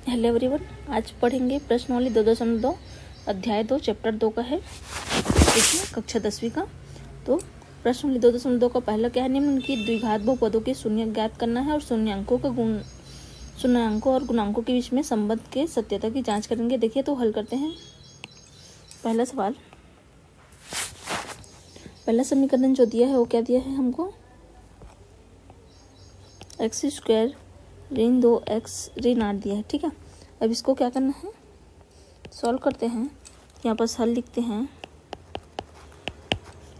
Hello everyone, आज पढ़ेंगे प्रश्नावली 2.2 अध्याय 2 चैप्टर 2 का है, देखिए कक्षा 10वीं का। तो प्रश्नावली 2.2 का पहला क्या है, निम्न की द्विघात बहुपदों के शून्य ज्ञात करना है और शून्यांकों और गुणांकों के बीच में संबंध के सत्यता की जांच करेंगे। देखिए तो हल करते हैं। पहला सवाल, पहला समीकरण जो दिया है वो क्या दिया है हमको, x² ऋण 2x ऋण 8 दिया है। ठीक है, अब इसको क्या करना है, सॉल्व करते हैं। यहाँ पर हल लिखते हैं।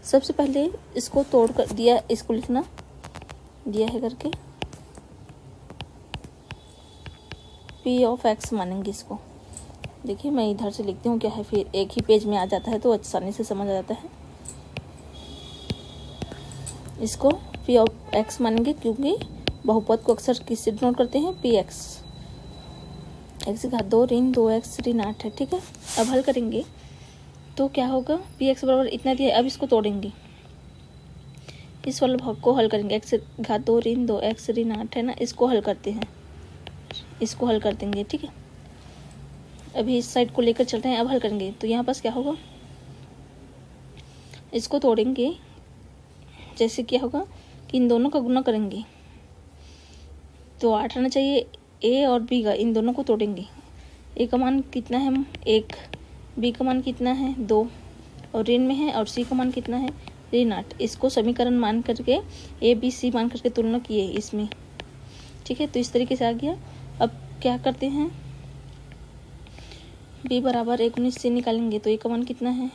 सबसे पहले इसको तोड़ कर दिया, इसको लिखना दिया है करके p ऑफ x मानेंगे इसको। देखिए मैं इधर से लिखती हूँ, क्या है फिर एक ही पेज में आ जाता है तो आसानी से समझ आ जाता है। इसको p ऑफ x मानेंगे क्योंकि बहुपद को अक्सर किससे डिनोट करते हैं, px, x² 2 ऋण 2x ऋण 8 है। ठीक है, अब हल करेंगे तो क्या होगा, px बराबर इतना दिया है। अब इसको तोड़ेंगे, इस वाले भाग को हल करेंगे। x² 2 ऋण 2x ऋण 8 है ना, इसको हल करते हैं, इसको हल कर देंगे। ठीक है, अभी इस साइड को लेकर चलते हैं। अब हल करेंगे तो यहाँ पास क्या होगा, इसको तोड़ेंगे। जैसे क्या होगा कि इन दोनों का गुना करेंगे तो 8 आना चाहिए। ए और बी का, इन दोनों को तोड़ेंगे। ए का मान कितना है, 1, बी का मान कितना है, 2 और ऋण में है, और सी का मान कितना है, ऋण 8। इसको समीकरण मान करके ए बी सी मान करके तुलना किए इसमें। ठीक है, तो इस तरीके से आ गया। अब क्या करते हैं, बी बराबर 19 से निकालेंगे तो ए का मान कितना है,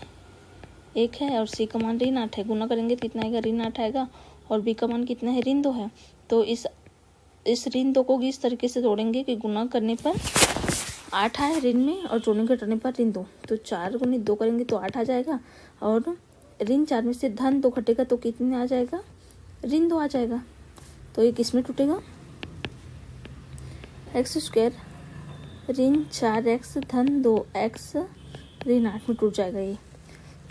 1 है, और सी का मान ऋण 8 है। गुना करेंगे तो कितना आएगा, ऋण 8 आएगा, और बी का मान कितना है, ऋण 2 है। तो इस ऋण 2 को इस तरीके से तोड़ेंगे कि गुना करने पर 8 आए ऋण में, और जोड़ने घटाने पर ऋण 2। तो 4 गुनी 2 करेंगे तो 8 आ जाएगा, और ऋण 4 में से धन 2 घटेगा तो कितने आ जाएगा, ऋण 2 आ जाएगा। तो ये किस में टूटेगा, x² ऋण 4x धन 2x ऋण 8 में टूट जाएगा। ये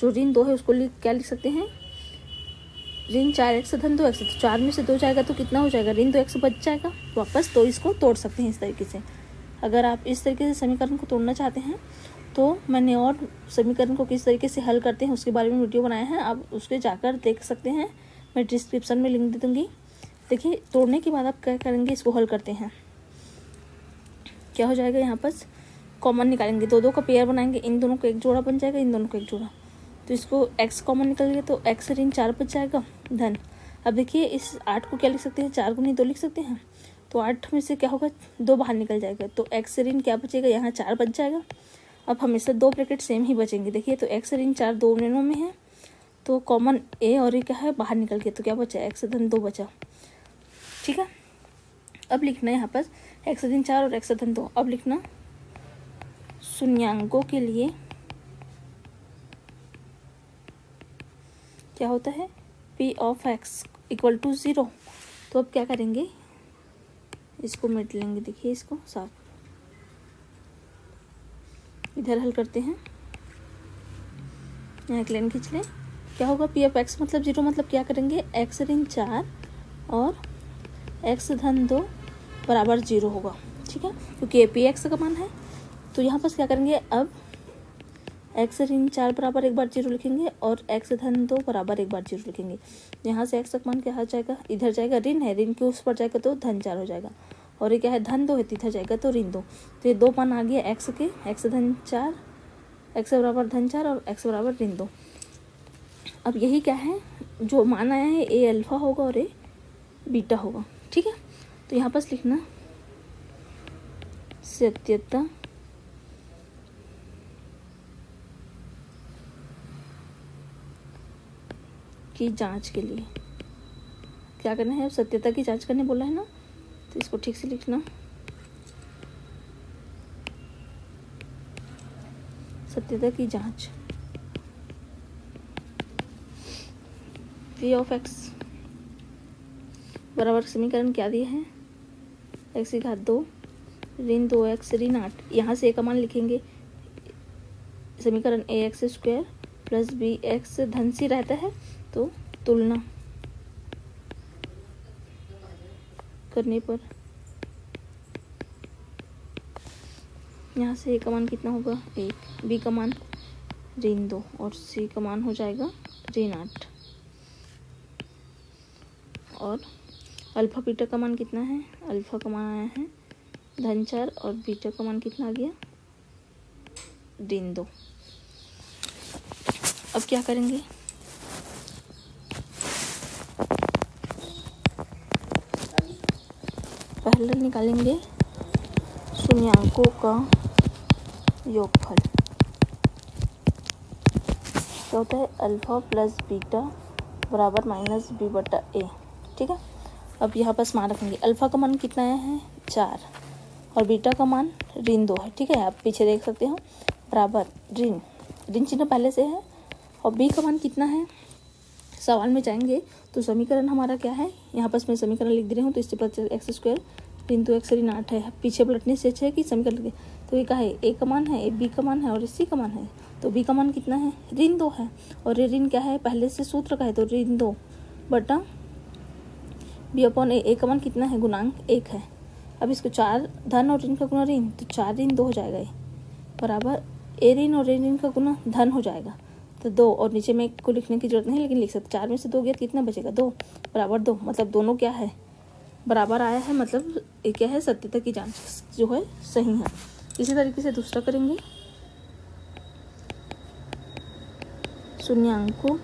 जो ऋण 2 है उसको क्या लिख सकते हैं, ऋण 4x धन 2x। तो 4 में से 2 जाएगा तो कितना हो जाएगा, ऋण 2x बच जाएगा वापस। तो इसको तोड़ सकते हैं इस तरीके से। अगर आप इस तरीके से समीकरण को तोड़ना चाहते हैं तो मैंने और समीकरण को किस तरीके से हल करते हैं उसके बारे में वीडियो बनाया है, आप उसके जाकर देख सकते हैं। मैं डिस्क्रिप्शन में लिंक दे दूँगी। देखिए तोड़ने के बाद आप क्या करेंगे, इसको हल करते हैं। क्या हो जाएगा, यहाँ पर कॉमन निकालेंगे, 2 का पेयर बनाएंगे। इन दोनों को एक जोड़ा बन जाएगा, इन दोनों को एक जोड़ा। तो इसको x कॉमन निकल गया तो x ऋण 4 बच जाएगा धन। अब देखिए इस 8 को क्या लिख सकते हैं, 4 गुनी 2 लिख सकते हैं। तो 8 में से क्या होगा, 2 बाहर निकल जाएगा तो x ऋण क्या बचेगा, यहाँ 4 बच जाएगा। अब हमेशा 2 ब्रैकेट सेम ही बचेंगे। देखिए तो x ऋण 4 2 ऋणों में है तो कॉमन a और ये क्या है, बाहर निकल गया तो क्या बचा, x धन 2 बचा। ठीक है, अब लिखना है यहाँ पर x ऋण 4 और x धन 2। अब लिखना शून्यांकों के लिए क्या होता है, p of x equal to 0। तो अब क्या करेंगे, इसको मिट लेंगे। देखिए इसको साफ, इधर हल करते हैं। यहाँ एक लाइन खींच लें। क्या होगा, p ऑफ x मतलब 0, मतलब क्या करेंगे, x ऋण 4 और x धन 2 बराबर 0 होगा। ठीक है, क्योंकि p x का मान है। तो यहाँ पर क्या करेंगे, अब x ऋण 4 बराबर एक बार 0 लिखेंगे और x धन 2 बराबर एक बार 0 लिखेंगे। यहाँ से x का मान क्या हो जाएगा, इधर जाएगा, ऋण है, ऋण के उस पर जाएगा तो धन 4 हो जाएगा, और ये क्या है, धन 2 है, इधर जाएगा तो ऋण 2। तो ये 2 मान आ गया x के, x धन 4, x बराबर धन 4 और x बराबर ऋण 2। अब यही क्या है, जो मान आया है a अल्फा होगा और a बीटा होगा। ठीक है, तो यहाँ पर लिखना सत्यता की जांच के लिए क्या करना है, सत्यता की जांच करने बोला है ना, तो इसको ठीक से लिखना, सत्यता की जांच। p ऑफ x बराबर समीकरण क्या दिया है, x² 2 ऋण 2x ऋण 8। यहाँ से a का मान लिखेंगे, समीकरण ax² प्लस bx धन सी रहता है तो तुलना करने पर यहाँ से ए का मान कितना होगा 1, बी का मान ऋण 2 और सी का मान हो जाएगा ऋण 8। और अल्फ़ा बीटा का मान कितना है, अल्फ़ा का मान आया है धन 4 और बीटा का मान कितना आ गया ऋण 2। अब क्या करेंगे, पहले निकालेंगे शून्यांकों का योगफल। क्या होता है, अल्फ़ा प्लस बीटा बराबर माइनस बी बटा ए। ठीक है, अब यहाँ पर मान रखेंगे अल्फ़ा का मान कितना आया है 4 और बीटा का मान ऋण 2 है। ठीक है, आप पीछे देख सकते हो बराबर ऋण चिन्ह पहले से है। और बी का मान कितना है, सवाल में जाएंगे तो समीकरण हमारा क्या है, यहाँ पर मैं समीकरण लिख दे रही हूँ। तो इससे पता चला x स्क्वायर ऋण 2x ऋण 8 है। पीछे पलटने से अच्छा है कि समीकरण लिखे। तो ये क्या है, ए का मान है, बी का मान है और सी का मान है। तो बी का मान कितना है ऋण 2 है और ये ऋण क्या है पहले से सूत्र का है, तो ऋण 2 बटा बी अपॉन ए का मान कितना है गुणांक 1 है। अब इसको 4 धन और ऋण का गुना ऋण, तो 4 ऋण 2 हो जाएगा ये बराबर ए ऋण और ऋण का गुना धन हो जाएगा तो 2 और नीचे में को लिखने की जरूरत नहीं लेकिन लिख सकते। 4 में से 2 गया कितना बचेगा 2 बराबर 2, मतलब दोनों क्या है बराबर आया है, मतलब ये क्या है सत्यता की जांच जो है सही है। इसी तरीके से दूसरा करेंगे, शून्यांकों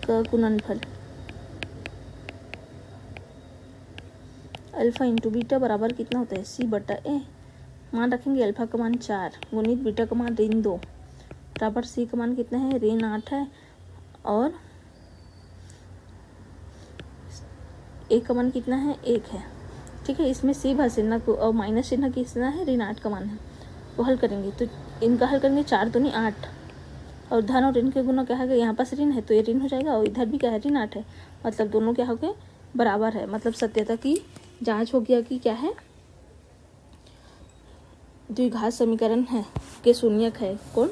का गुणनफल अल्फ़ा इंटू बीटा बराबर कितना होता है सी बटा ए। मान रखेंगे अल्फ़ा का मान 4 गुणित बीटा का मान ऋण 2 बराबर सी का मान कितना है ऋण 8 है और ए का मान कितना है 1 है। ठीक है, इसमें सी भाषिणा को और माइनस चिन्ह कितना है ऋण 8 का मान है। वो हल करेंगे तो इनका हल करेंगे 4 दूनी 8 और धन और ऋण के गुना क्या है, यहाँ पास ऋण है तो ये ऋण हो जाएगा और इधर भी क्या है ऋण 8 है, मतलब दोनों क्या हो गए बराबर है। मतलब सत्यता की जांच हो गया कि क्या है द्विघात समीकरण है के शून्यक है कौन,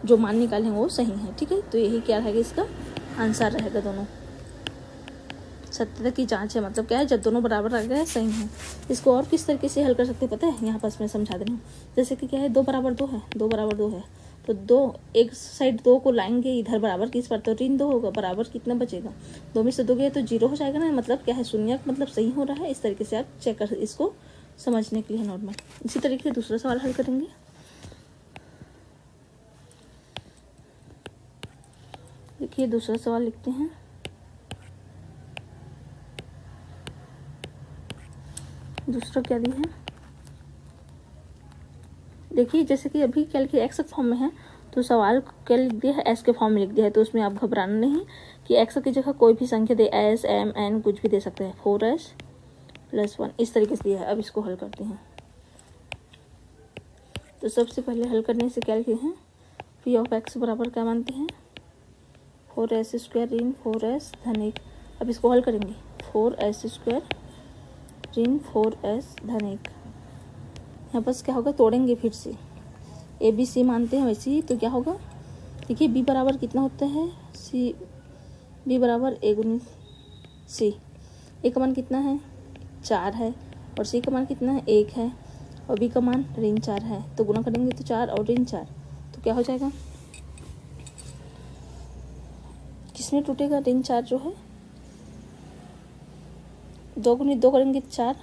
जो मान निकाले हैं वो सही है। ठीक है, तो यही क्या रहेगा इसका आंसर रहेगा, दोनों सत्यता की जांच है। मतलब क्या है जब दोनों बराबर आ गए सही है। इसको और किस तरीके से हल कर सकते हैं पता है, यहाँ पास मैं समझा दे रही हूँ। जैसे कि क्या है 2 बराबर 2 है, 2 बराबर 2 है तो 2 एक साइड 2 को लाएंगे इधर बराबर किस पर, तो ऋण 2 होगा बराबर कितना बचेगा 2 में से 2 गए तो 0 हो जाएगा ना, मतलब क्या है शून्यक मतलब सही हो रहा है। इस तरीके से आप चेक कर इसको समझने के लिए नॉर्मल। इसी तरीके से दूसरा सवाल हल करेंगे। देखिए दूसरा सवाल लिखते हैं, दूसरा क्या दिया है देखिए, जैसे कि अभी क्या लिखिए एक्स फॉर्म में है तो सवाल क्या लिख दिया है एस के फॉर्म में लिख दिया है। तो उसमें आप घबराना नहीं कि एक्स की जगह कोई भी संख्या दे, एस एम एन कुछ भी दे सकते हैं, 4s + 1 इस तरीके से दिया है। अब इसको हल करते हैं। तो सबसे पहले हल करने से क्या लिखे हैं पी ऑफ एक्स बराबर क्या मानते हैं 4s² ऋण 4s धन 1। अब इसको हल करेंगे 4s² ऋण 4s धन 1। यहाँ बस क्या होगा तोड़ेंगे फिर से, ए बी सी मानते हैं वैसे ही। तो क्या होगा देखिए बी बराबर कितना होता है सी, बी बराबर ए गुनी सी। ए का मान कितना है 4 है और सी का मान कितना है 1 है और बी का मान ऋण 4 है। तो गुना करेंगे तो 4 और ऋण 4 तो क्या हो जाएगा, किसमें टूटेगा ऋण 4 जो है 2 गुनी 2 करेंगे 4,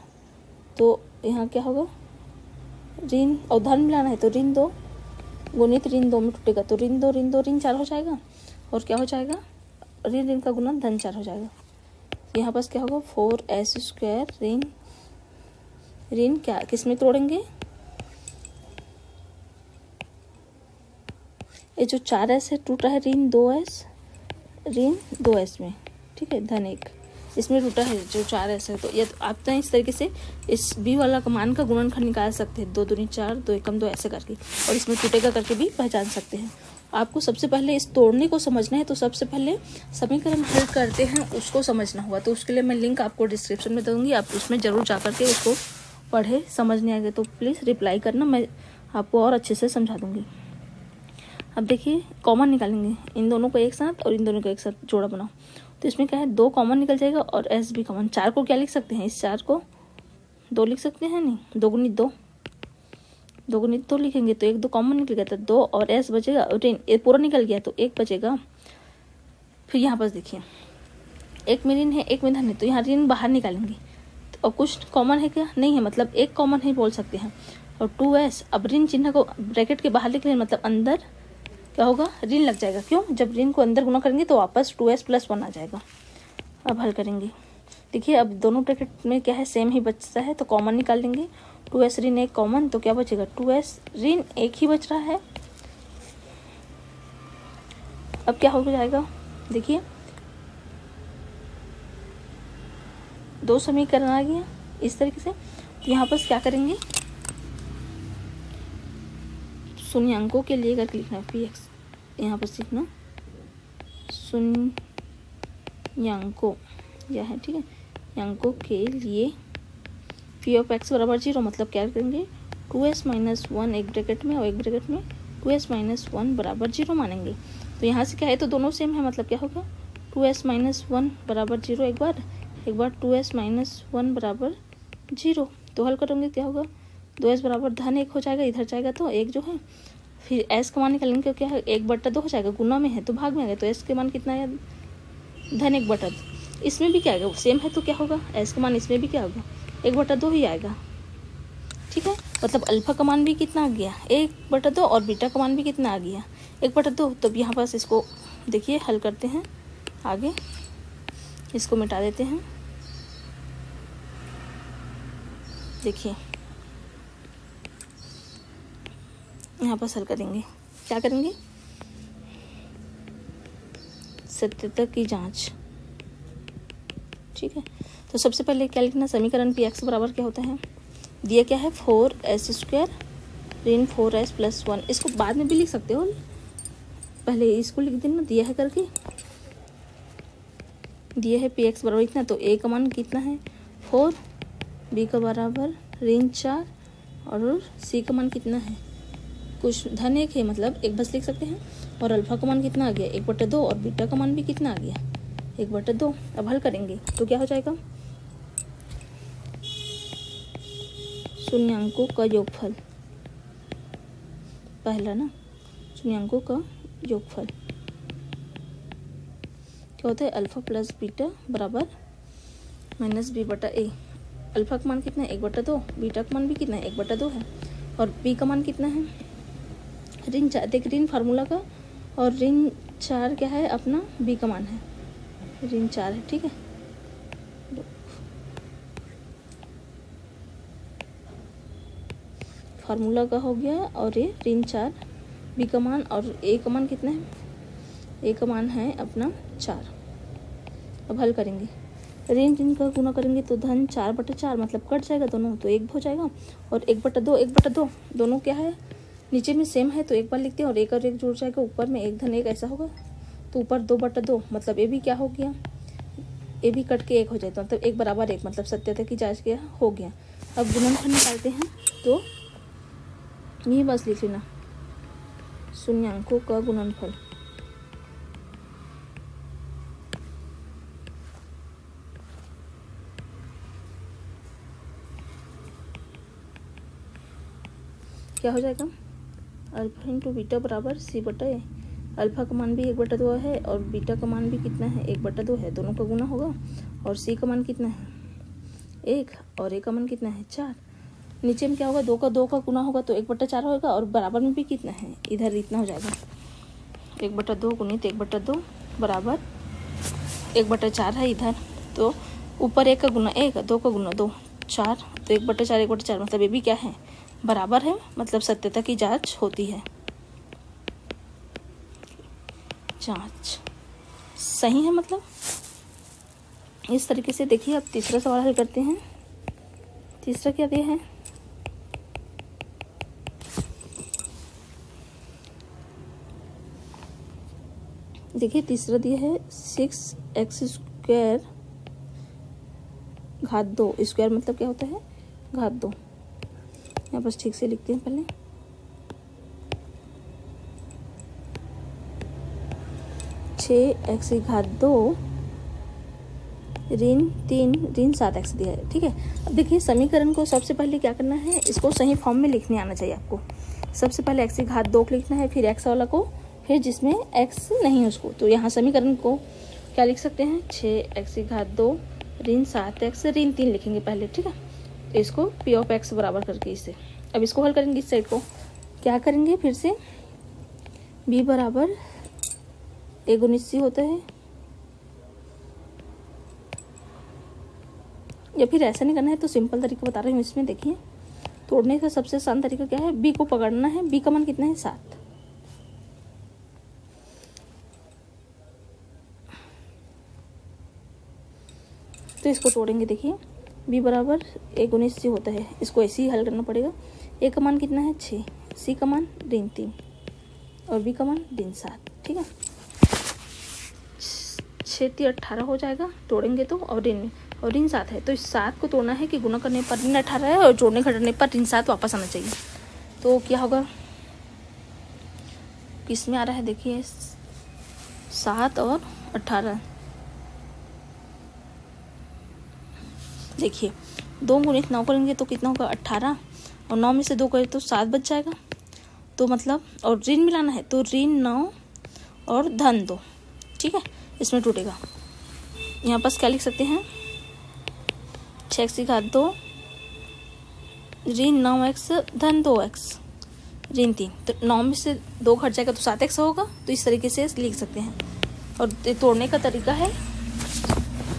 तो यहाँ क्या होगा ऋण और धन मिलाना है तो ऋण 2 गुणित ऋण 2 में टूटेगा तो ऋण 2 ऋण 4 हो जाएगा और क्या हो जाएगा ऋण का गुना धन 4 हो जाएगा। यहाँ पास क्या होगा 4s² ऋण क्या किस में तोड़ेंगे, ये जो 4s है टूटा है ऋण 2s में। ठीक है, धन 1 इसमें टूटा है जो 4s है। तो ये तो आप तो इस तरीके से इस बी वाला का मान का गुणनखंड निकाल सकते हैं, 2 दूनी 4 2 एकम 2 ऐसे करके, और इसमें टूटेगा करके भी पहचान सकते हैं। आपको सबसे पहले इस तोड़ने को समझना है, तो सबसे पहले समीकरण हल करते हैं उसको समझना होगा। तो उसके लिए मैं लिंक आपको डिस्क्रिप्शन में दूंगी, आप उसमें ज़रूर जा करके उसको पढ़े। समझ नहीं आएगा तो प्लीज़ रिप्लाई करना, मैं आपको और अच्छे से समझा दूँगी। अब देखिए कॉमन निकालेंगे, इन दोनों को एक साथ और इन दोनों को एक साथ जोड़ा बनाओ। तो इसमें क्या है 2 कॉमन निकल जाएगा और एस भी कॉमन। 4 को क्या लिख सकते हैं, इस 4 को 2 लिख सकते हैं, नहीं 2 गुनी 2 2 गुणित 2 लिखेंगे तो 1 2 कॉमन निकल गया, तो 2 और s बचेगा, और ये पूरा निकल गया तो 1 बचेगा। फिर यहाँ पर देखिए 1 में ऋण है 1 में धन है, तो यहाँ ऋण बाहर निकालेंगे। तो अब कुछ कॉमन है क्या? नहीं है, मतलब 1 कॉमन है बोल सकते हैं। और 2s, अब ऋण चिन्ह को ब्रैकेट के बाहर लिख रहे हैं, मतलब अंदर क्या होगा, ऋण लग जाएगा। क्यों? जब ऋण को अंदर गुना करेंगे तो वापस 2s + 1 आ जाएगा। अब हल करेंगे। देखिए अब दोनों ब्रैकेट में क्या है, सेम ही बचता है, तो कॉमन निकाल लेंगे। 2s ऋण 1 कॉमन, तो क्या बचेगा, 2s ऋण 1 ही बच रहा है। अब क्या हो जाएगा, देखिए 2 समीकरण आ गया इस तरीके से। तो यहाँ पर क्या करेंगे, शून्यांकों के लिए करके लिखना है px, यहाँ पर सीखना शून्यांकों यह है, ठीक है। अंकों के लिए पी ऑफ एक्स बराबर 0, मतलब क्या करेंगे, 2s - 1 एक ब्रैकेट में और एक ब्रैकेट में 2s - 1 बराबर 0 मानेंगे। तो यहाँ से क्या है, तो दोनों सेम है, मतलब क्या होगा, 2s - 1 बराबर 0 एक बार 2s - 1 बराबर 0। तो हल करेंगे क्या होगा, 2s बराबर धन 1 हो जाएगा, इधर जाएगा तो 1 जो है। फिर s का मान निकालेंगे, क्योंकि क्या है 1/2 हो जाएगा, गुना में है तो भाग में आ गया, तो s के मान कितना है, धन 1/2। इसमें भी क्या आएगा, सेम है तो क्या होगा, s का मान इसमें भी क्या होगा, 1/2 ही आएगा, ठीक है। मतलब अल्फा का मान भी कितना आ गया, 1/2, और बीटा का मान भी कितना आ गया, 1/2। तो यहाँ पास इसको देखिए हल करते हैं आगे, इसको मिटा देते हैं। देखिए यहाँ पर हल करेंगे, क्या करेंगे, सत्यता की जांच, ठीक है। तो सबसे पहले क्या लिखना, समीकरण पी एक्स बराबर क्या होता है, दिया क्या है 4s² ऋण 4s + 1। इसको बाद में भी लिख सकते हो, पहले इसको लिख देना, दिया है करके, दिया है पी एक्स बराबर इतना, तो a का मान कितना है 4, b का बराबर ऋण 4, और c का मान कितना है, कुछ धन 1 है, मतलब 1 बस लिख सकते हैं। और अल्फा का मान कितना आ गया 1/2, और बीटा का मान भी कितना आ गया 1/2। अब हल करेंगे तो क्या हो जाएगा, शून्यांकों का योगफल, पहला ना, शून्यांकों का योगफल क्या होता है, अल्फा + बीटा बराबर -b/a। अल्फा का मान कितना है 1/2, बीटा का मान भी कितना है 1/2 है, और b का मान कितना है ऋण 4। देख ऋण फार्मूला का, और ऋण 4 क्या है अपना, b का मान है ऋण 4 है, ठीक है। फार्मूला का हो गया, और ये ऋण 4, बी का मान, और ए का मान कितना है, ए का मान है अपना 4। अब हल करेंगे, ऋण का गुना करेंगे तो धन 4/4, मतलब कट जाएगा दोनों, तो 1 हो जाएगा, और 1/2 दोनों क्या है, नीचे में सेम है तो एक बार लिखते हैं, और 1 और 1 जुड़ जाएगा, ऊपर में 1 धन 1 ऐसा होगा, तो ऊपर 2/2, मतलब ये भी क्या हो गया, ये भी कट के 1 हो जाता, मतलब 1 बराबर 1, मतलब सत्यता की जांच क्या हो गया। अब गुणनफल निकालते हैं, तो ये बस लिख लेना, शून्यांकों का गुणनफल, क्या हो जाएगा, अल्फा × बीटा बराबर c/a। अल्फा का मान भी 1/2 है, और बीटा का मान भी कितना है 1/2 है, दोनों का गुना होगा, और c का मान कितना है 1, और a का मान कितना है 4। नीचे में क्या होगा, 2 का गुना होगा तो 1/4 होगा, और बराबर में भी कितना है, इधर इतना हो जाएगा, 1/2 गुणित 1/2 बराबर 1/4 है इधर, तो ऊपर 1 का गुना 1, 2 का गुना 2, 4, तो 1/4 1/4, मतलब ये भी क्या है बराबर है, मतलब सत्यता की जांच होती है, जांच सही है, मतलब इस तरीके से। देखिए अब तीसरा सवाल हल करते हैं। तीसरा क्या दिया है, देखिए तीसरा दिया है 6x² घात 2, स्क्वायर मतलब क्या होता है घात 2, यहाँ बस ठीक से लिखते हैं पहले, 6x की घात 2 ऋण 3 ऋण 7x दिया है। ठीक है, अब देखिए समीकरण को सबसे पहले क्या करना है, इसको सही फॉर्म में लिखने आना चाहिए आपको। सबसे पहले x की घात 2 को लिखना है, फिर x वाला को, फिर जिसमें x नहीं उसको। तो यहाँ समीकरण को क्या लिख सकते हैं, 6x की घात 2 ऋण 7x ऋण 3 लिखेंगे पहले। ठीक है, तो इसको p ऑफ x बराबर करके इसे अब इसको हल करेंगे। इस साइड को क्या करेंगे, फिर से b बराबर a गुणित c होता है, या फिर ऐसा नहीं करना है तो सिंपल तरीका बता रही हूँ। इसमें देखिए तोड़ने का सबसे आसान तरीका क्या है, b को पकड़ना है। b का मान कितना है, 7। तो इसको तोड़ेंगे। देखिए b बराबर a गुणित c होता है, इसको ऐसे ही हल करना पड़ेगा। a का मान कितना है, 6, c का मान ऋण 3 और b का मान ऋण 7। ठीक है, 6 18 हो जाएगा तोड़ेंगे तो, और ऋण 7 है तो इस 7 को तोड़ना है कि गुना करने पर ऋण 18 है और जोड़ने घटाने पर ऋण 7 वापस आना चाहिए। तो क्या होगा, किसमें आ रहा है, देखिए 7 और 18। देखिए 2 गुणित 9 करेंगे तो कितना होगा, 18, और 9 में से 2 करें तो 7 बच जाएगा। तो मतलब, और ऋण मिलाना है तो ऋण 9 और धन 2। ठीक है, इसमें टूटेगा। यहाँ पास क्या लिख सकते हैं, 6x की घात 2 ऋण 9x धन 2x ऋण 3। तो 9 में से 2 घट जाएगा तो 7x होगा। तो इस तरीके से लिख सकते हैं, और तोड़ने का तरीका है।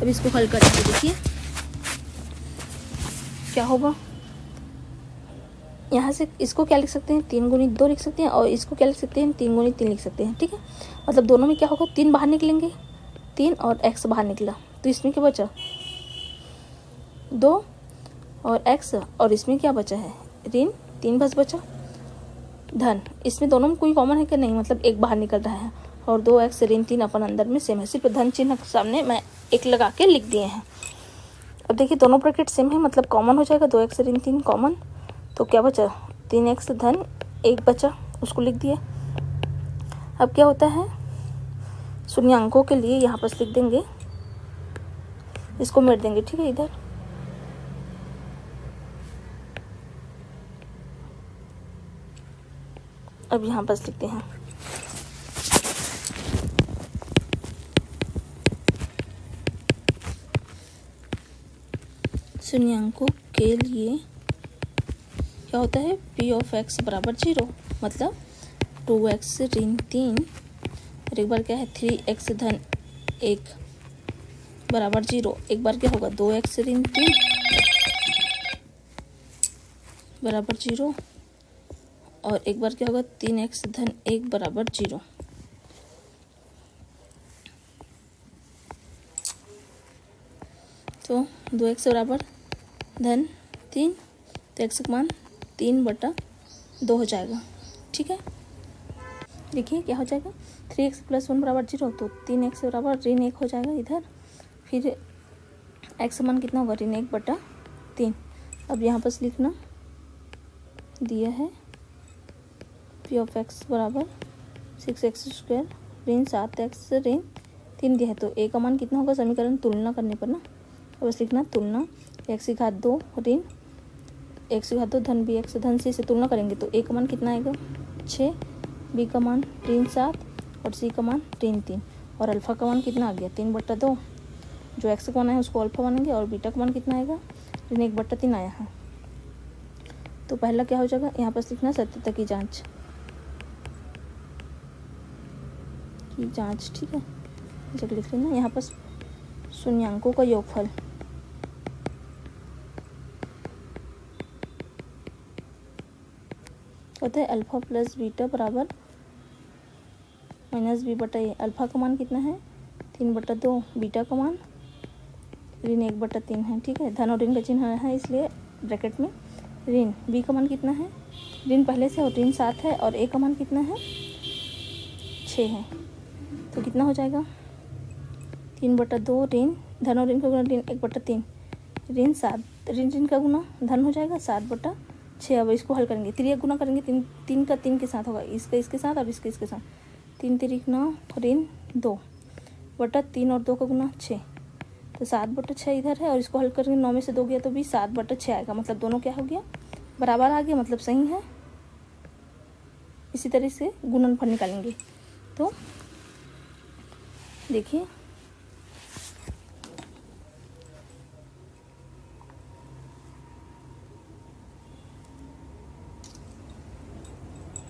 अब इसको हल करेंगे। देखिए क्या होगा, यहाँ से इसको क्या लिख सकते हैं, 3 गुणित 2 लिख सकते हैं, और इसको क्या लिख सकते हैं, 3 गुणित 3 लिख सकते हैं। ठीक है, मतलब दोनों में क्या होगा, 3 बाहर निकलेंगे, 3 और x बाहर निकला, तो इसमें क्या बचा, 2 और x, और इसमें क्या बचा है, ऋण 3 बस बचा। धन, इसमें दोनों में कोई कॉमन है कि नहीं, मतलब एक बाहर निकल रहा है, और 2x ऋण 3 अपन अंदर में सेम है, सिर्फ धन चिन्ह सामने मैं एक लगा के लिख दिए हैं। अब देखिए दोनों ब्रैकेट सेम है, मतलब कॉमन हो जाएगा, 2x ऋण 3 कॉमन, तो क्या बचा, 3x धन 1 बचा, उसको लिख दिया। अब क्या होता है, शून्यांकों के लिए यहाँ पर लिख देंगे, इसको मिट देंगे। ठीक है, इधर अब यहाँ पर लिखते हैं, शून्यांकों के लिए क्या होता है, p ऑफ x बराबर 0, मतलब 2x ऋण 3 और एक बार क्या है 3x धन 1 बराबर 0। एक बार क्या होगा, 2x ऋण 3 बराबर 0, और एक बार क्या होगा, 3x धन 1 बराबर 0। तो 2x बराबर धन 3, तो x का मान 3/2 हो जाएगा। ठीक है, देखिए क्या हो जाएगा, 3x + 1 बराबर 0, तो 3x बराबर ऋण 1 हो जाएगा इधर। फिर x का मान कितना होगा, ऋण 1/3। अब यहाँ पर लिखना दिया है, p ऑफ x बराबर 6x² ऋण 7x ऋण 3 दिया है, तो a का मान कितना होगा, समीकरण तुलना करने पर ना, अब बस लिखना तुलना x की घात 2 ऋण x की घात 2 धन bx धन c से तुलना करेंगे तो a का मान कितना आएगा, 6, b का मान ऋण 7 और c का मान ऋण 3, और अल्फा का मान कितना आ गया, 3/2। जो x का मान है उसको अल्फा मानेंगे, और बीटा का मान कितना आएगा, ऋण 1/3 आया है। तो पहला क्या हो जाएगा, यहाँ पर लिखना सत्यता की जांच ठीक है, जब लिख लेना। यहाँ पर शून्यांकों का योगफल, होता है अल्फा प्लस बीटा बराबर -b/a। अल्फा का मान कितना है, 3/2, बीटा का मान ऋण 1/3 है। ठीक है, धन और ऋण का चिन्ह है, इसलिए ब्रैकेट में ऋण। b का मान कितना है, ऋण पहले से और ऋण 7 है, और a का मान कितना है, 6 है। तो कितना हो जाएगा, 3/2 ऋण धन और ऋण का गुना ऋण 1/3, ऋण 7 ऋण का गुना धन हो जाएगा 7/6। अब इसको हल करेंगे, 3 गुना करेंगे, 3 का 3 के साथ होगा, इसका इसके साथ और इसके इसके साथ, 3 3 9 ऋण 2/3 और 2 का गुना 6, तो 7/6 इधर है और इसको हल करके 9 में से 2 गया तो भी 7/6 आएगा, मतलब दोनों क्या हो गया, बराबर आ गया, मतलब सही है। इसी तरह से गुणनफल निकालेंगे। तो देखिए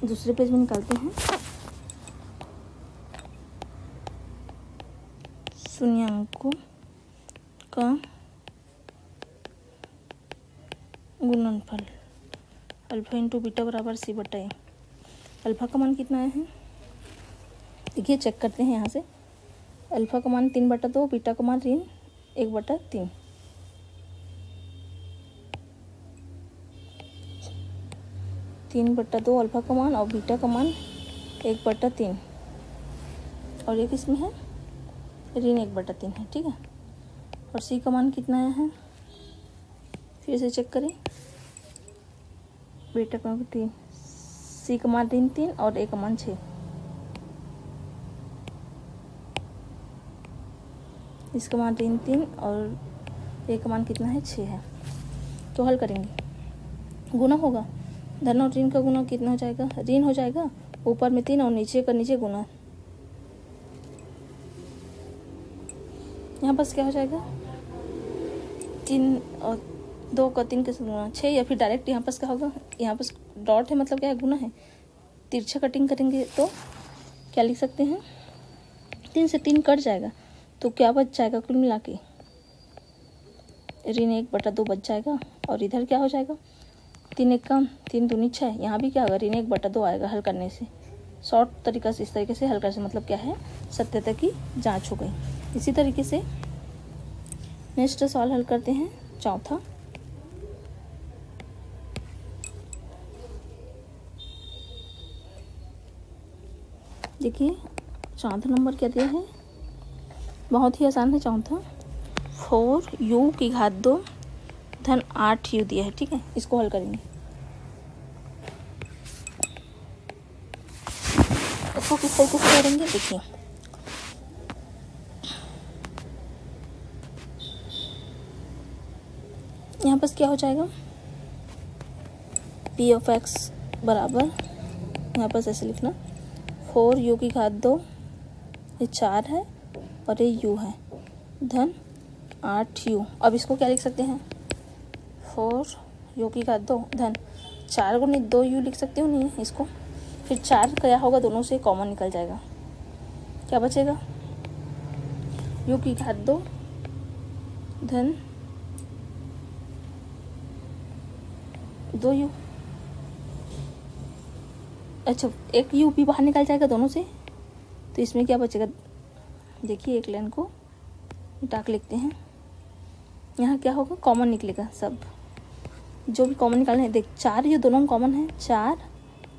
दूसरे पेज में निकालते हैं। शून्याङ्कों का गुणनफल अल्फा इंटू बीटा बराबर c/a। अल्फा का मान कितना आया है, देखिए चेक करते हैं यहाँ से। अल्फा का मान 3/2, बीटा का मान ऋण 1/3। 3/2 अल्फा का मान और बीटा का मान 1/3 और ये किसमें है, ऋण 1/3 है, ठीक है। और सी का मान कितना आया है, फिर से चेक करें। बीटा का मान 3, सी का मान ऋण 3 और ए का मान 6। इसका मान ऋण 3 और ए का मान कितना है, 6 है। तो हल करेंगे, गुना होगा, धन और ऋण का गुना कितना हो जाएगा, ऋण हो जाएगा, ऊपर में 3 और नीचे का नीचे गुना। यहाँ बस क्या हो जाएगा, 3 और 2 का 3 के गुना 6, या फिर डायरेक्ट यहाँ पास क्या होगा, यहाँ पास डॉट है मतलब क्या है, गुना है। तिरछा कटिंग करेंगे तो क्या लिख सकते हैं, 3 से 3 कट जाएगा तो क्या बच जाएगा, कुल मिला के ऋण 1/2 बच जाएगा। और इधर क्या हो जाएगा, 3 1 कम 3 दूनी 6, यहाँ भी क्या होगा, ऋण 1/2 आएगा हल करने से। शॉर्ट तरीका से इस तरीके से हल कर से मतलब क्या है, सत्यता की जांच हो गई। इसी तरीके से नेक्स्ट सवाल हल करते हैं, चौथा। देखिए चौथा नंबर क्या दिया है, बहुत ही आसान है चौथा। 4u² धन 8u दिया है, ठीक है। इसको हल करेंगे, इसको किस तरीके से करेंगे, देखिए यहाँ पर क्या हो जाएगा, p ऑफ x बराबर, यहाँ पर ऐसे लिखना 4u², ये 4 है और ये u है, धन 8u। अब इसको क्या लिख सकते हैं, 4u² धन 4 गुनी 2u लिख सकते हो, नहीं इसको, फिर 4 क्या होगा, दोनों से कॉमन निकल जाएगा, क्या बचेगा, u² धन 2u। अच्छा, एक u भी बाहर निकल जाएगा दोनों से, तो इसमें क्या बचेगा, देखिए एक लाइन को मिटा के लिखते हैं। यहाँ क्या होगा, कॉमन निकलेगा, सब जो भी कॉमन निकालना है। देख 4 यू दोनों में कॉमन है, 4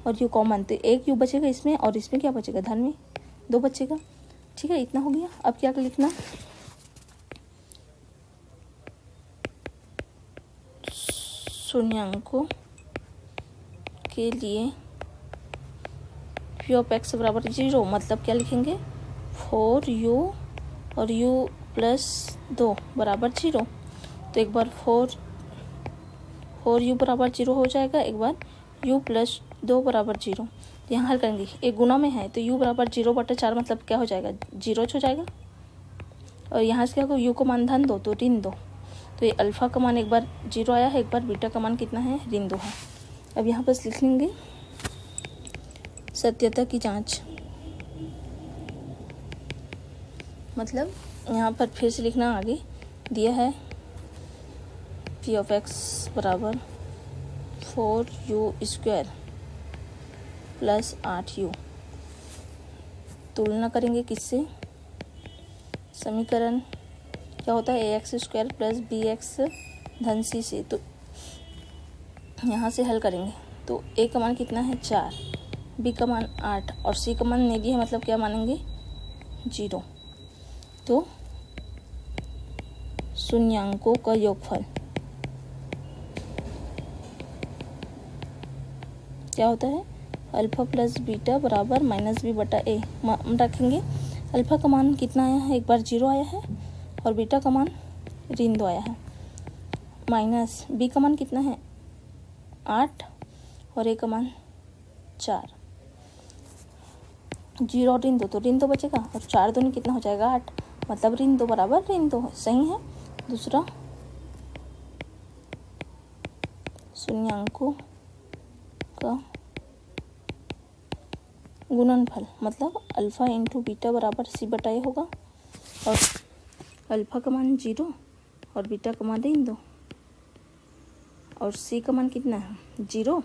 और यू कॉमन, तो एक यू बचेगा इसमें और इसमें क्या बचेगा, धन में 2 बचेगा, ठीक है। इतना हो गया। अब क्या लिखना, शून्याङ्कों के लिए p ऑफ x बराबर 0, मतलब क्या लिखेंगे, 4u और u प्लस 2 बराबर 0। तो एक बार 4u बराबर 0 हो जाएगा, एक बार u प्लस 2 बराबर 0। यहाँ हल करेंगे, एक गुना में है तो u बराबर 0/4 मतलब क्या हो जाएगा, 0 हो जाएगा। और यहाँ से क्या होगा, u को मान धन 2 तो ऋण 2, तो ये अल्फा का मान एक बार 0 आया है, एक बार बीटा का मान कितना है, ऋण 2 है। अब यहाँ पर लिख लेंगे सत्यता की जांच, मतलब यहाँ पर फिर से लिखना, आगे दिया है p ऑफ x बराबर 4u² प्लस 8u। तुलना करेंगे किससे, समीकरण क्या होता है, ax² प्लस bx धन c से। तो यहाँ से हल करेंगे तो a का मान कितना है, 4, b का मान 8 और c का मान नहीं दिया है, मतलब क्या मानेंगे, 0। तो शून्याङ्कों का योगफल क्या होता है, अल्फा प्लस बीटा बराबर -b/a रखेंगे। अल्फा का मान कितना आया है, एक बार 0 आया है और बीटा का मान ऋण 2 आया है, माइनस बी का मान कितना है 8 और ए का मान 4, 0 और ऋण 2 तो ऋण 2 बचेगा और 4 दूनी कितना हो जाएगा 8, मतलब ऋण 2 बराबर ऋण 2 सही है। दूसरा शून्यांकों का गुणनफल मतलब अल्फा इंटू बीटा बराबर सी बटा ए होगा, और अल्फा का मान 0 और बीटा का मान ऋण 2 और सी का मान कितना है 0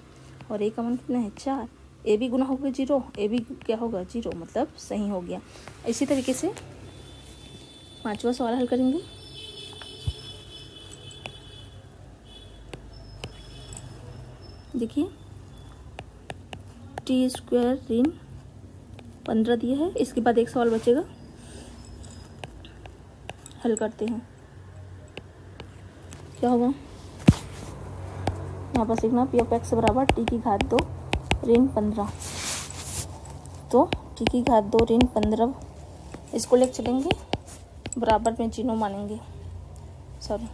और ए का मान कितना है 4, ए भी गुना होगा 0, ए भी क्या होगा 0, मतलब सही हो गया। इसी तरीके से 5वां सवाल हल करेंगे। देखिए टी स्क्वायर ऋण 15 दिया है, इसके बाद एक सवाल बचेगा, हल करते हैं। क्या होगा यहाँ पर सीखना पी ऑफ एक्स बराबर टी की घात 2 ऋण 15, तो टी की घात 2 ऋण 15 इसको लेकर चलेंगे, बराबर में चिन्हों मानेंगे, सॉरी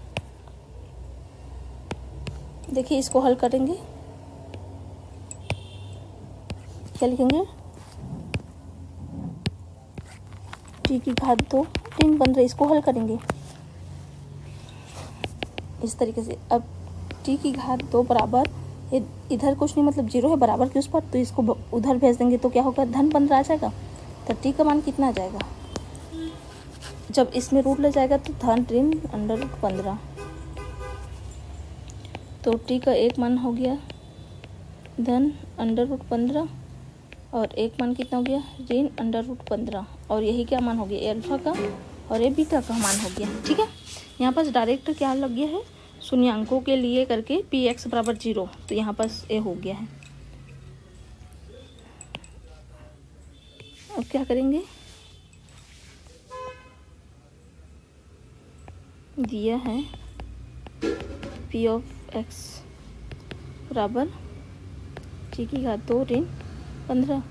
देखिए इसको हल करेंगे, क्या लिखेंगे टी की घात 2 ऋण 15, इसको हल करेंगे इस तरीके से। अब टी की घात 2 बराबर इधर कुछ नहीं मतलब 0 है बराबर के उस पर, तो इसको उधर भेज देंगे तो क्या होगा धन 15 आ जाएगा, तो टी का मान कितना आ जाएगा, जब इसमें रूट ले जाएगा तो धन ऋण √15, तो टी का एक मान हो गया धन √15 और एक मान कितना हो गया ऋण √15, और यही क्या मान हो गया ए अल्फा का और ए बीटा का मान हो गया। ठीक है, यहाँ पास डायरेक्ट क्या लग गया है शून्यांकों के लिए करके पी एक्स बराबर 0, तो यहाँ पास ए हो गया है। अब क्या करेंगे, दिया है पी ऑफ एक्स बराबर टी की घात 2 ऋण 15,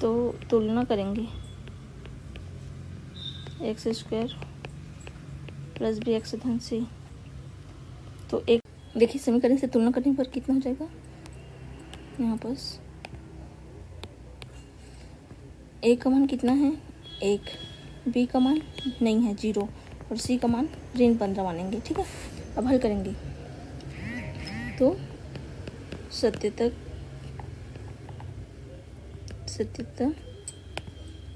तो तुलना करेंगे x squared plus b x धन सी, तो एक देखिए समीकरण से तुलना करने पर कितना हो जाएगा, यहाँ पास ए का मान कितना है 1, बी का मान नहीं है 0 और सी का मान ऋण 15 मानेंगे। ठीक है, अब हल करेंगे तो सत्यतः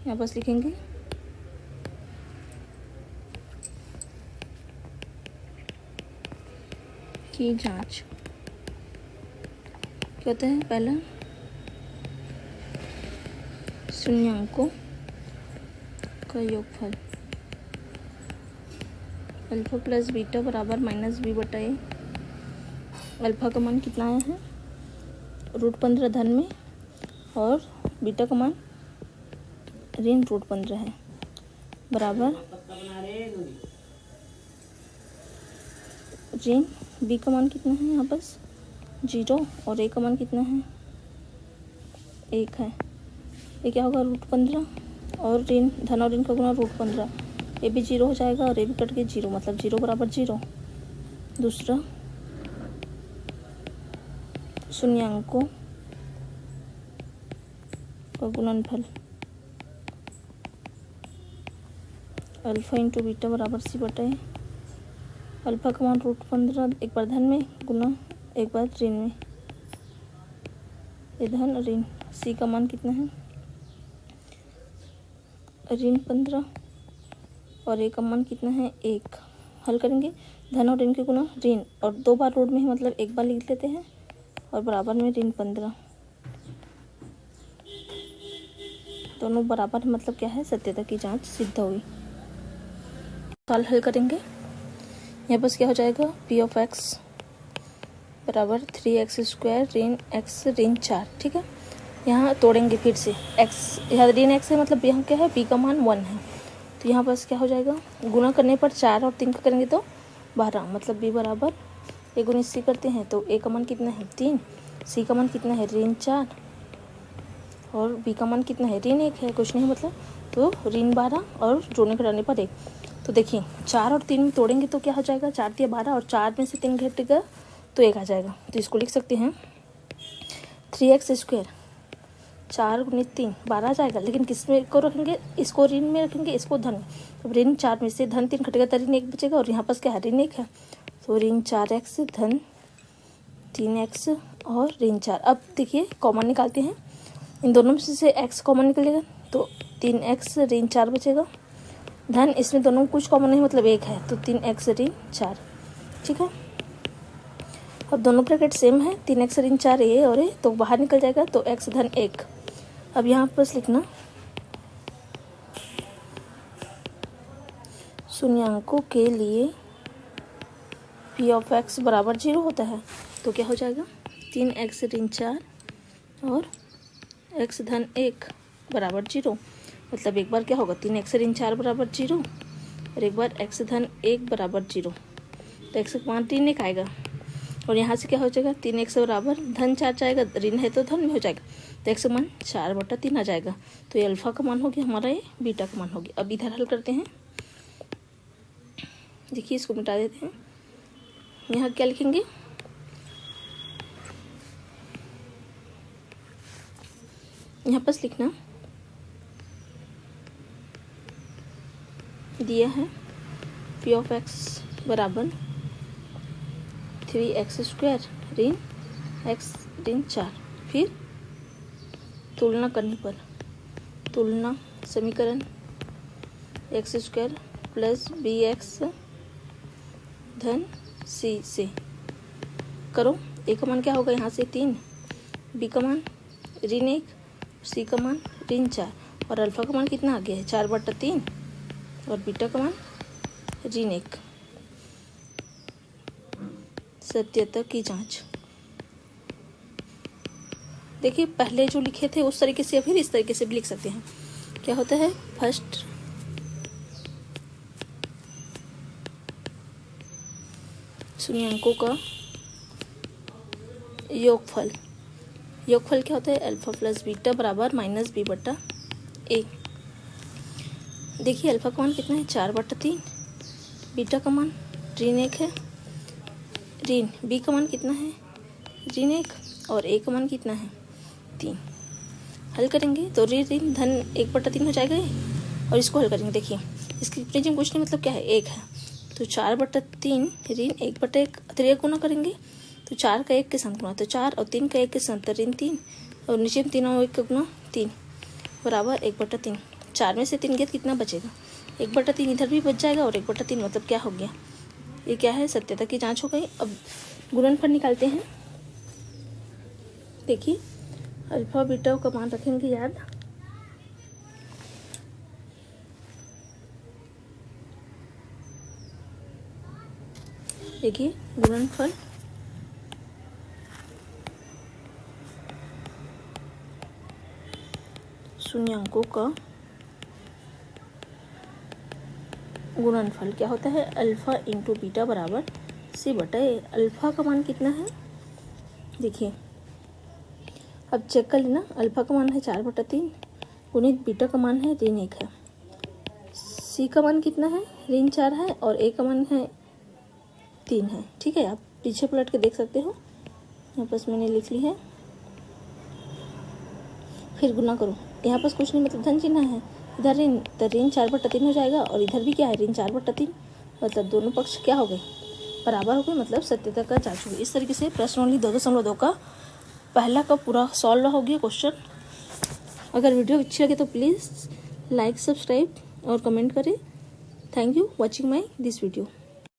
यहाँ पास लिखेंगे की जांच, क्या होता है पहला शून्यांकों का योगफल अल्फा प्लस बीटा बराबर माइनस बी बटा ए, अल्फा का मान कितना आया है √15 धन में और बीटा का मान ऋण √15 है, बराबर ऋण बी का मान कितना है यहाँ पास 0 और ए का मान कितना है 1 है, ये क्या होगा √15 और ऋण धन और ऋण का गुना √15, ये भी 0 हो जाएगा और ये भी कट के 0, मतलब 0 बराबर 0। दूसरा शून्यांकों का गुणनफल अल्फा इंटू बीटा बराबर सी बटा ए, अल्फा का मान √15 एक बार धन में गुना एक बार ऋण में, ये धन ऋण, सी का मान कितना है ऋण 15 और ए का मान कितना है 1, हल करेंगे धन और ऋण के गुना ऋण और 2 बार रूट में है मतलब एक बार लिख लेते हैं और बराबर में ऋण 15, दोनों बराबर है मतलब क्या है सत्यता की जांच सिद्ध हुई। सवाल हल करेंगे, यहाँ पर क्या हो जाएगा पी ऑफ एक्स बराबर 3x स्क्वायर ऋण x ऋण 4। ठीक है, यहाँ तोड़ेंगे फिर से x, यहाँ ऋण x है मतलब यहाँ क्या है b का मान 1 है, तो यहाँ पास क्या हो जाएगा गुना करने पर 4 और 3 का करेंगे तो 12, मतलब b बराबर ए गुना सी करते हैं तो a का मान कितना है 3, c का मान कितना है ऋण 4 और b का मान कितना है ऋण 1 है, कुछ नहीं मतलब तो ऋण 12 और जोड़ने घटाने पर 1, तो देखिए 4 और 3 में तोड़ेंगे तो क्या हो जाएगा, 4 दिया 12 और 4 में से 3 घटेगा तो 1 आ जाएगा। तो इसको लिख सकते हैं 3x²। 4 × 3 12 आ जाएगा, लेकिन किस में को रखेंगे, इसको ऋण में रखेंगे, इसको धन में। अब ऋण 4 में से धन 3 घटेगा तो ऋण 1 बचेगा और यहाँ पास क्या है, ऋण 1 है। तो ऋण 4x धन 3x और ऋण 4। अब देखिए कॉमन निकालते हैं, इन दोनों में से x कॉमन निकलेगा तो 3x ऋण 4 बचेगा। धन इसमें दोनों में कुछ कॉमन नहीं मतलब 1 है, तो 3x ऋण 4। ठीक है, अब दोनों ब्रैकेट सेम है, 3x ऋण 4 ये और ये, तो बाहर निकल जाएगा तो x धन 1। अब यहाँ पर लिखना शून्यांकों के लिए p ऑफ x बराबर 0 होता है। तो क्या हो जाएगा, 3x ऋण 4 और x धन 1 बराबर 0। मतलब एक बार क्या होगा, 3x ऋण 4 बराबर 0 और एक बार x धन 1 बराबर 0। तो x का मान 3 1 आएगा और यहाँ से क्या हो जाएगा, 3x बराबर धन 4 जाएगा, ऋण है तो धन में हो जाएगा, तो x का मान 4/3 आ जाएगा। तो ये अल्फा का मान हो गया हमारा, ये बीटा का मान हो गया। अब इधर हल करते हैं, देखिए इसको मिटा देते हैं। यहाँ क्या लिखेंगे, यहाँ पास लिखना दिया है p ऑफ x बराबर 3x² ऋण x ऋण 4। फिर तुलना करने पर तुलना समीकरण x² प्लस bx धन c से करो। a का मान क्या होगा, यहाँ से 3, b का मान ऋण 1, c का मान ऋण 4 और अल्फा का मान कितना आ गया है, 4/3 और बीटा का मान ऋण 1। सत्यता की जांच। देखिए पहले जो लिखे थे उस तरीके से या फिर इस तरीके से भी लिख सकते हैं। क्या होता है, फर्स्ट शून्यांकों का योगफल। योगफल क्या होता है, अल्फा प्लस बीटा बराबर -b/a। देखिए अल्फा का मान कितना है, 4/3, बीटा का मान ऋण 1 है, ऋण b का मान कितना है, ऋण 1 और a का मान कितना है, 3। हल करेंगे तो ऋण धन 1/3 हो जाएगा ये, और इसको हल करेंगे। देखिए इसकी प्रिंटिंग कुछ नहीं मतलब क्या है, 1 है, तो 4/3 ऋण 1/1 3 गुना करेंगे तो 4 का 1 के साथ गुना, तो 4 और 3 का 1 के साथ ऋण 3 और नीचे में 3 और 1 का गुना 3 बराबर 1/3। 4 में से 3 गया कितना बचेगा, 1/3 इधर भी बच जाएगा और 1/3 मतलब क्या हो गया, ये क्या है, सत्यता की जांच हो गई। अब गुणनफल निकालते हैं। देखिए अल्फा बीटा का मान रखेंगे याद, देखिए गुणनफल शून्यांकों का गुणनफल क्या होता है, अल्फा इंटू बीटा बराबर c/a। अल्फा का मान कितना है, देखिए अब चेक कर लेना, अल्फा का मान है 4/3 गुणित बीटा का मान है ऋण 1 है, c का मान कितना है, ऋण 4 है और a का मान है 3 है। ठीक है, आप पीछे पलट के देख सकते हो, यहाँ पास मैंने लिख ली है। फिर गुना करो, यहाँ पास कुछ नहीं मतलब धन चिन्ह है, इधर ऋण तो ऋण 4/3 हो जाएगा और इधर भी क्या है, ऋण 4/3, मतलब दोनों पक्ष क्या हो गए, बराबर हो गए, मतलब सत्यता का जांच होगी। इस तरीके से प्रश्नावली 2.2 का पहला का पूरा सॉल्व हो गया क्वेश्चन। अगर वीडियो अच्छी लगे तो प्लीज़ लाइक, सब्सक्राइब और कमेंट करें। Thank you watching my this video.